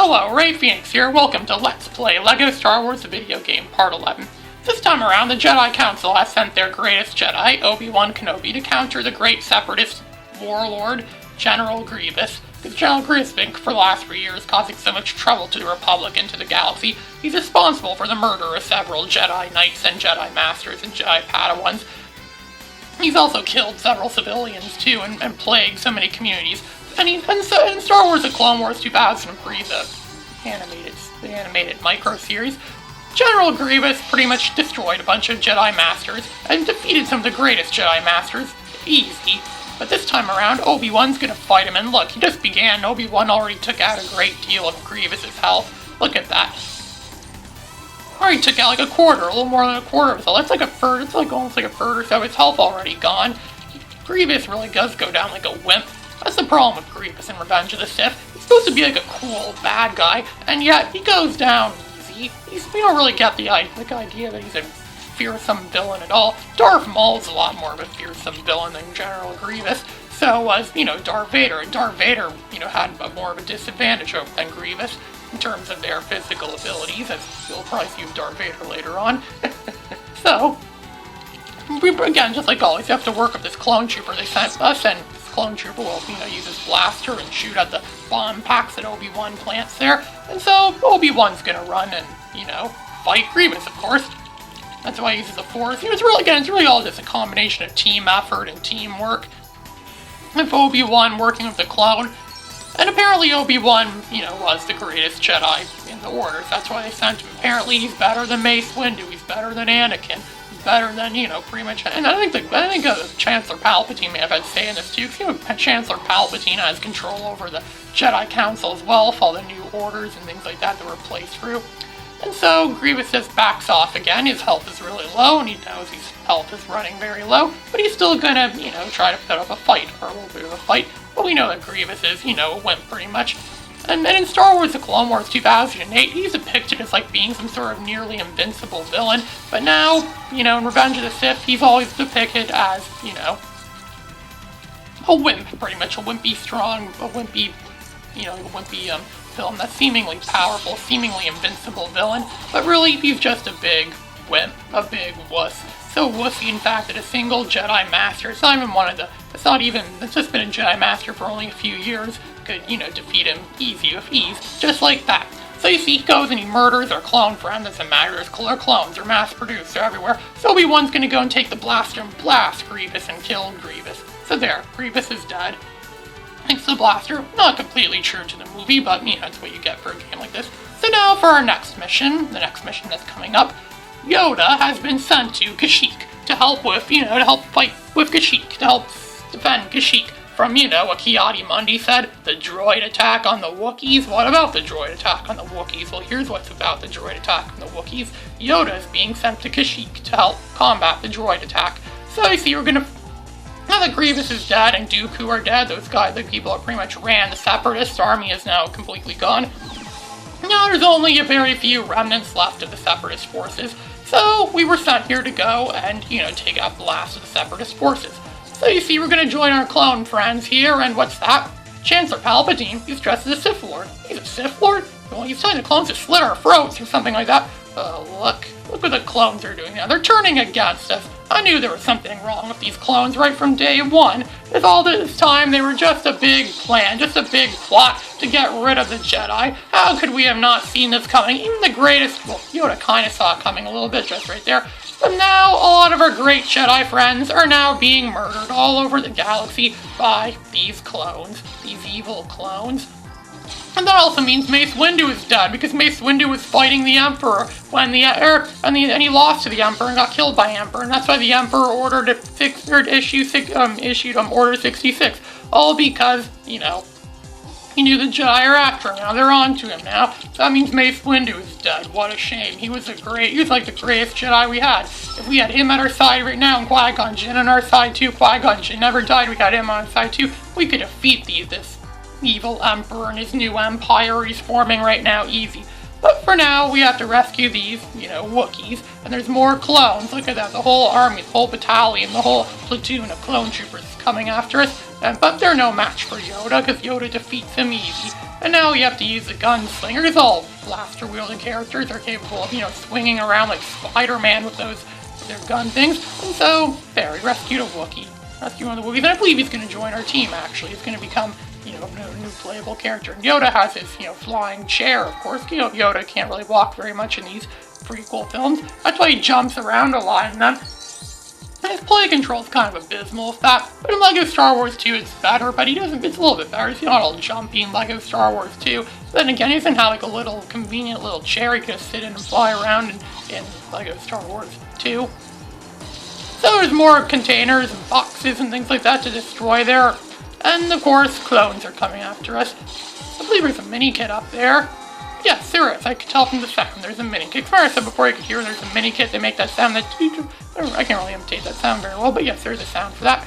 Hello, Ray Phoenix here. Welcome to Let's Play LEGO Star Wars The Video Game Part 11. This time around, the Jedi Council has sent their greatest Jedi, Obi-Wan Kenobi, to counter the great separatist warlord, General Grievous. Because General Grievous has been, for the last 3 years, causing so much trouble to the Republic and to the galaxy. He's responsible for the murder of several Jedi Knights and Jedi Masters and Jedi Padawans. He's also killed several civilians, too, and plagued so many communities. And in Star Wars The Clone Wars 2003, the animated micro-series, General Grievous pretty much destroyed a bunch of Jedi Masters and defeated some of the greatest Jedi Masters. Easy. But this time around, Obi-Wan's gonna fight him, and look, he just began. Obi-Wan already took out a great deal of Grievous's health. Look at that. Already took out like a quarter, a little more than a quarter of his health. That's like a third, it's like almost like a third or so of his health already gone. Grievous really does go down like a wimp. That's the problem with Grievous in Revenge of the Sith. He's supposed to be like a cool bad guy, and yet he goes down easy. We don't really get the idea that he's a fearsome villain at all. Darth Maul's a lot more of a fearsome villain than General Grievous. So was, Darth Vader. And Darth Vader, had more of a disadvantage than Grievous in terms of their physical abilities, as you'll probably see with Darth Vader later on. So, again, just like always, you have to work with this clone trooper they sent us, and this clone trooper will, use his blaster and shoot at the bomb packs that Obi-Wan plants there. And so, Obi-Wan's gonna run and, fight Grievous, of course. That's why he uses the Force. It's really all just a combination of team effort and teamwork. With Obi-Wan working with the clone. And apparently Obi-Wan, was the greatest Jedi in the Order. So that's why they sent him. Apparently he's better than Mace Windu. He's better than Anakin. He's better than, pretty much. And I think Chancellor Palpatine may have had to say in this too. Because, Chancellor Palpatine has control over the Jedi Council as well, with all the new orders and things like that were placed through. And so Grievous just backs off again. His health is really low, and he knows his health is running very low. But he's still gonna, try to put up a fight, or a little bit of a fight. But we know that Grievous is, a wimp pretty much. And in Star Wars The Clone Wars 2008, he's depicted as like being some sort of nearly invincible villain. But now, in Revenge of the Sith, he's always depicted as, a wimp, pretty much. A wimpy villain, that's seemingly powerful, seemingly invincible villain, but really he's just a big wimp, a big wuss. So wussy, in fact, that a single Jedi Master, it's just been a Jedi Master for only a few years, could, defeat him easy with ease, just like that. So you see, he goes and he murders their clone friend. Doesn't matter, their clones are mass-produced, they're everywhere. So Obi-Wan's gonna go and take the blaster and blast Grievous and kill Grievous. So there, Grievous is dead. Thanks to the blaster. Not completely true to the movie, but, that's what you get for a game like this. So now for our next mission, the next mission that's coming up, Yoda has been sent to Kashyyyk to help with, to help fight with Kashyyyk, to help defend Kashyyyk from, what Ki-Adi-Mundi said, the droid attack on the Wookiees. What about the droid attack on the Wookiees? Well, here's what's about the droid attack on the Wookiees. Yoda is being sent to Kashyyyk to help combat the droid attack. So you see, now that Grievous is dead and Dooku are dead, the people that pretty much ran the Separatist army is now completely gone. Now there's only a very few remnants left of the Separatist forces, so we were sent here to go and, take out the last of the Separatist forces. So you see, we're gonna join our clone friends here, and what's that? Chancellor Palpatine, he's dressed as a Sith Lord. He's a Sith Lord? Well, he's telling the clones to slit our throats or something like that. Look what the clones are doing now. They're turning against us. I knew there was something wrong with these clones right from day one. With all this time, they were just a big plan, just a big plot to get rid of the Jedi. How could we have not seen this coming? Even the greatest, well, Yoda kind of saw it coming a little bit just right there. But now, a lot of our great Jedi friends are now being murdered all over the galaxy by these clones, these evil clones. And that also means Mace Windu is dead, because Mace Windu was fighting the Emperor when and he lost to the Emperor and got killed by Emperor, and that's why the Emperor issued Order 66, all because, he knew the Jedi are after him. Now they're on to him now. So that means Mace Windu is dead. What a shame. He was like the greatest Jedi we had. If we had him at our side right now, and Qui-Gon Jinn on our side too, Qui-Gon Jinn never died, we got him on our side too, we could defeat this evil Emperor and his new empire he's forming right now, easy. But for now, we have to rescue these, Wookiees, and there's more clones. Look at that, the whole army, the whole battalion, the whole platoon of clone troopers coming after us. But they're no match for Yoda, because Yoda defeats him easy. And now you have to use the gunslingers. All blaster-wielding characters are capable of, swinging around like Spider-Man with their gun things. And so, there, he rescued a Wookiee. Rescued one of the Wookiees, and I believe he's going to join our team, actually. He's going to become, a new playable character. And Yoda has his, flying chair, of course. Yoda can't really walk very much in these prequel films. That's why he jumps around a lot in them. And his play control is kind of abysmal with that. But in LEGO Star Wars 2, it's better, but it's a little bit better. He's not all jumpy in LEGO Star Wars 2. But then again, he doesn't have like a little convenient little chair he can just sit in and fly around in LEGO Star Wars 2. So there's more containers and boxes and things like that to destroy there. And of course, clones are coming after us. I believe there's a mini-kit up there. Yes, there is. I could tell from the sound. There's a mini-kit. As I said before, you could hear there's a mini-kit. They make that sound that... I can't really imitate that sound very well, but yes, there's a sound for that.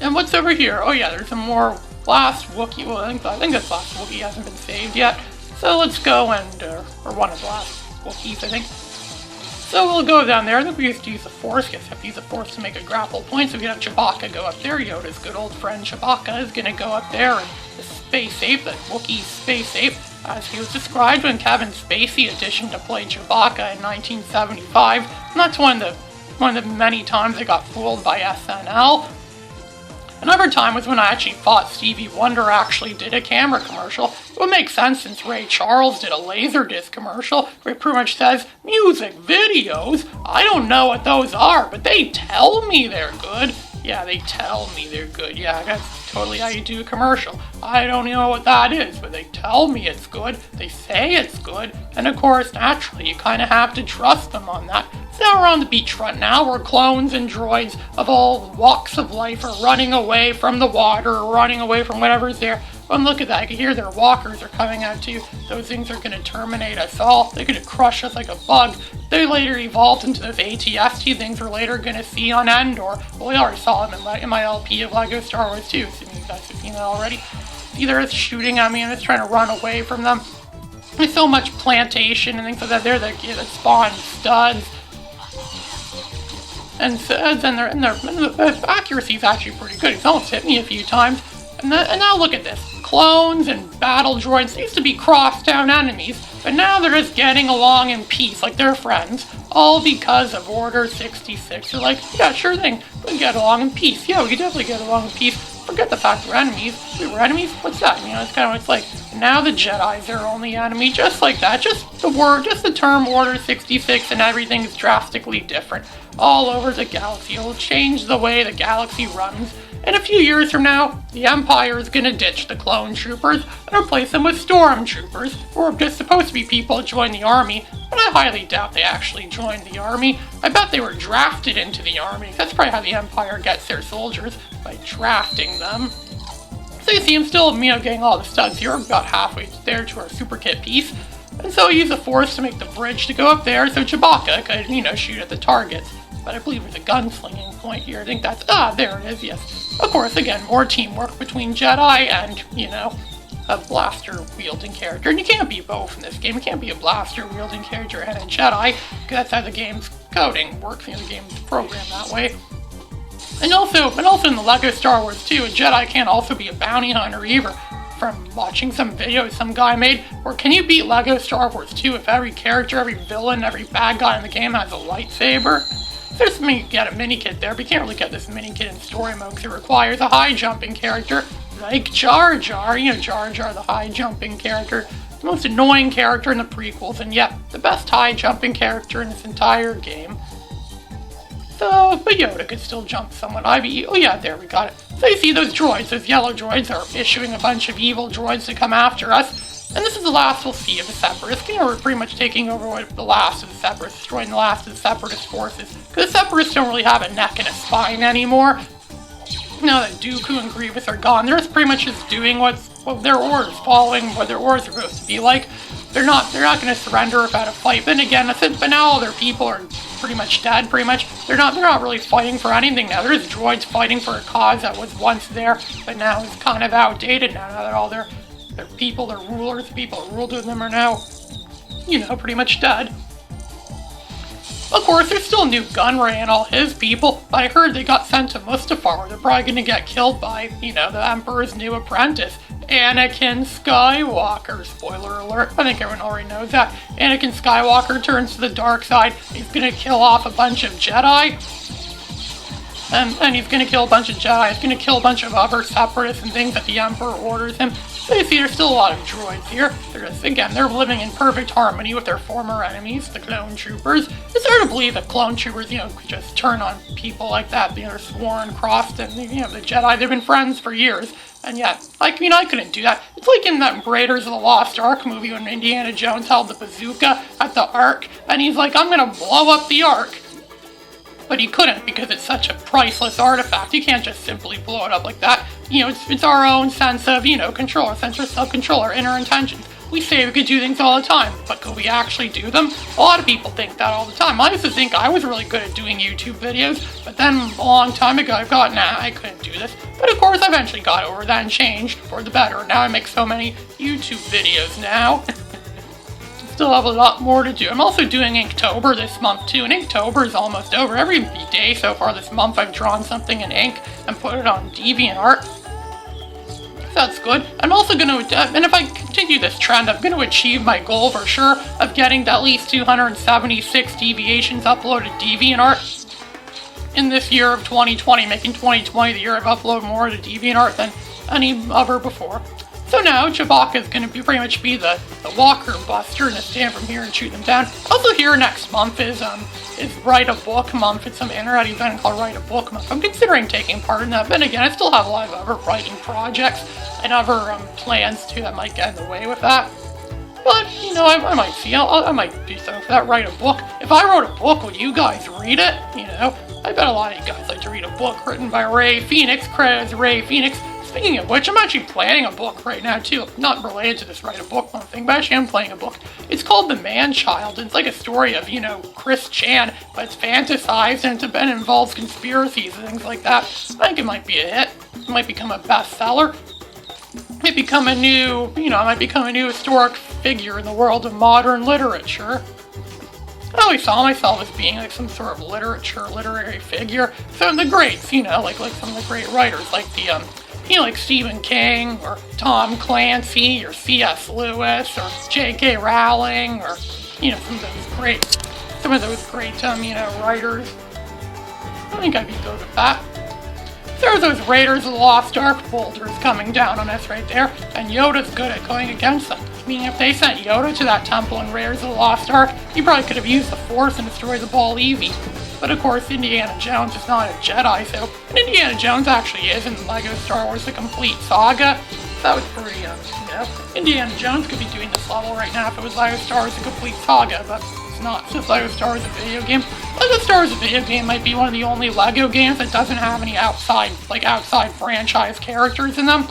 And what's over here? Oh yeah, there's some more last Wookiee. Well, I think this last Wookiee hasn't been saved yet. So let's go and... or one of the last Wookiees, I think. So we'll go down there. I think we used to use the Force. Yes, have to use the Force to make a grapple point. So we can have Chewbacca go up there. Yoda's good old friend Chewbacca is going to go up there. And the space ape, the Wookiee space ape, as he was described when Kevin Spacey auditioned to play Chewbacca in 1975. And that's one of the many times I got fooled by SNL. Another time was when I actually thought Stevie Wonder actually did a camera commercial. It would make sense since Ray Charles did a Laserdisc commercial where it pretty much says, music videos? I don't know what those are, but they tell me they're good. Yeah, they tell me they're good. Yeah, that's totally how you do a commercial. I don't know what that is, but they tell me it's good. They say it's good. And of course, naturally, you kind of have to trust them on that. So now we're on the beachfront now, where clones and droids of all walks of life are running away from the water, running away from whatever's there. And look at that, I can hear their walkers are coming out too. Those things are going to terminate us all. They're going to crush us like a bug. They later evolved into those AT-ST things we're later going to see on Endor. Well, we already saw them in my LP of LEGO Star Wars 2, so you guys have seen that already. Either it's shooting at me and it's trying to run away from them. There's so much plantation and things like that. They're the spawn studs. And their accuracy is actually pretty good. It's almost hit me a few times. And now look at this. Clones and battle droids used to be cross-town enemies, but now they're just getting along in peace like they're friends, all because of Order 66. They're like, yeah, sure thing, we can get along in peace. Yeah, we can definitely get along in peace. Forget the fact we're enemies. We were enemies? What's that? It's kind of it's like, now the Jedi's their only enemy, just like that. Just the term Order 66 and everything's drastically different. All over the galaxy. It'll change the way the galaxy runs. In a few years from now, the Empire is going to ditch the clone troopers and replace them with stormtroopers, who are just supposed to be people that join the army, but I highly doubt they actually joined the army. I bet they were drafted into the army. That's probably how the Empire gets their soldiers, by drafting them. So you see, I'm still, getting all the studs here. We're about halfway there to our super kit piece. And so I use the Force to make the bridge to go up there so Chewbacca could, shoot at the targets. But I believe there's a gunslinging point here. I think that's... there it is, yes. Of course, again, more teamwork between Jedi and, a blaster-wielding character. And you can't be both in this game. You can't be a blaster-wielding character and a Jedi, because that's how the game's coding works. The game's programmed that way. And also in the LEGO Star Wars 2, a Jedi can't also be a bounty hunter either. From watching some video some guy made, or can you beat LEGO Star Wars 2 if every character, every villain, every bad guy in the game has a lightsaber? There's something you can get a mini-kit there, but you can't really get this mini-kit in story mode because it requires a high-jumping character like Jar Jar. Jar Jar, the high-jumping character, the most annoying character in the prequels, and yet the best high-jumping character in this entire game. So, but Yoda could still jump somewhat. Oh yeah, there, we got it. So you see those droids, those yellow droids are issuing a bunch of evil droids to come after us. And this is the last we'll see of the Separatists. We're pretty much taking over the last of the Separatists, destroying the last of the Separatist forces. Because the Separatists don't really have a neck and a spine anymore. Now that Dooku and Grievous are gone, they're just pretty much just doing what their orders, following what their orders are supposed to be like. They're not going to surrender without a fight. But again, but now all their people are pretty much dead, pretty much. They're not really fighting for anything now. They're just droids fighting for a cause that was once there, but now is kind of outdated now that all their people, their rulers, the people that ruled with them are now, pretty much dead. Of course, there's still New Gunray and all his people, but I heard they got sent to Mustafar, where they're probably going to get killed by, the Emperor's new apprentice. Anakin Skywalker. Spoiler alert. I think everyone already knows that. Anakin Skywalker turns to the dark side. He's gonna kill off a bunch of Jedi. And he's gonna kill a bunch of Jedi. He's gonna kill a bunch of other separatists and things that the Emperor orders him. So you see, there's still a lot of droids here. They're just, again, they're living in perfect harmony with their former enemies, the clone troopers. It's hard to believe that clone troopers, could just turn on people like that. They're sworn, crossed, and, the Jedi, they've been friends for years. And yet, I couldn't do that. It's like in that Raiders of the Lost Ark movie when Indiana Jones held the bazooka at the Ark, and he's like, I'm gonna blow up the Ark. But he couldn't because it's such a priceless artifact. You can't just simply blow it up like that. It's our own sense of, control, our sense of self-control, our inner intentions. We say we could do things all the time, but could we actually do them? A lot of people think that all the time. I used to think I was really good at doing YouTube videos, but then a long time ago I thought, nah, I couldn't do this. But of course I eventually got over that and changed for the better. Now I make so many YouTube videos now. Still have a lot more to do. I'm also doing Inktober this month too, and Inktober is almost over. Every day so far this month I've drawn something in ink and put it on DeviantArt. So that's good. I'm also going to, and if I continue this trend, I'm going to achieve my goal for sure of getting to at least 276 deviations uploaded to DeviantArt in this year of 2020, making 2020 the year I've uploaded more to DeviantArt than any other before. So now Chewbacca is going to pretty much be the Walker Buster and stand from here and shoot them down. Also here next month is Write a Book month. It's some internet event called Write a Book month. I'm considering taking part in that, but again, I still have a lot of other writing projects and other plans too that might get in the way with that. But, I might see. I might do something for that, write a book. If I wrote a book, would you guys read it? I bet a lot of you guys like to read a book written by Ray Phoenix, credits Ray Phoenix. Speaking of which, I'm actually planning a book right now too, not related to this write a book month thing, but actually I'm playing a book. It's called The Man-Child, and it's like a story of, Chris Chan, but it's fantasized and it involves conspiracies and things like that. I think it might be a hit. It might become a bestseller. It might become a new, historic figure in the world of modern literature. I always saw myself as being like some sort of literary figure. So the greats, like some of the great writers, like the, like Stephen King, or Tom Clancy, or C.S. Lewis, or J.K. Rowling, or, some of those great, writers. I think I'd be good with that. There's those Raiders of the Lost Ark boulders coming down on us right there, and Yoda's good at going against them. Meaning if they sent Yoda to that temple in Raiders of the Lost Ark, he probably could have used the Force and destroyed the ball easy. But of course, Indiana Jones is not a Jedi, so... And Indiana Jones actually is in LEGO Star Wars The Complete Saga. That was pretty, Indiana Jones could be doing this level right now if it was LEGO Star Wars The Complete Saga, but it's not. It's just LEGO Star Wars a video game. LEGO Star Wars a video game might be one of the only LEGO games that doesn't have any outside franchise characters in them.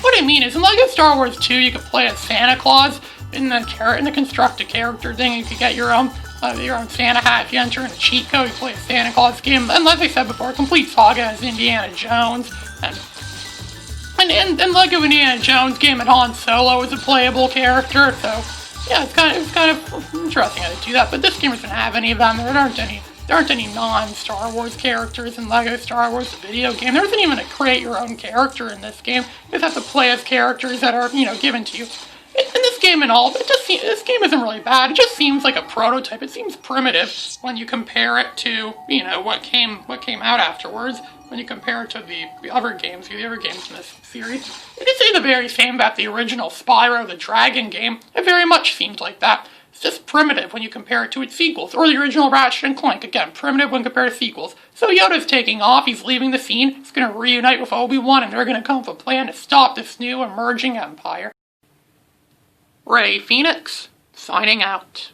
What I mean is, in LEGO Star Wars 2, you could play as Santa Claus in the construct a character thing. You could get your own Santa hat. If you enter in a cheat code, you play a Santa Claus game. And like I said before, Complete Saga is Indiana Jones. And LEGO Indiana Jones game at Han Solo is a playable character. So yeah, it's kind of interesting how they do that. But this game doesn't have any of them. There aren't any non-Star Wars characters in LEGO Star Wars, the video game. There isn't even a create your own character in this game. You just have to play as characters that are, given to you. In this game and all, this game isn't really bad. It just seems like a prototype. It seems primitive when you compare it to, what came out afterwards. When you compare it to the other games in this series. You could say the very same about the original Spyro the Dragon game. It very much seemed like that. It's just primitive when you compare it to its sequels, or the original Ratchet & Clank. Again, primitive when compared to sequels. So Yoda's taking off, he's leaving the scene, he's going to reunite with Obi-Wan, and they're going to come up with a plan to stop this new emerging empire. Ray Phoenix, signing out.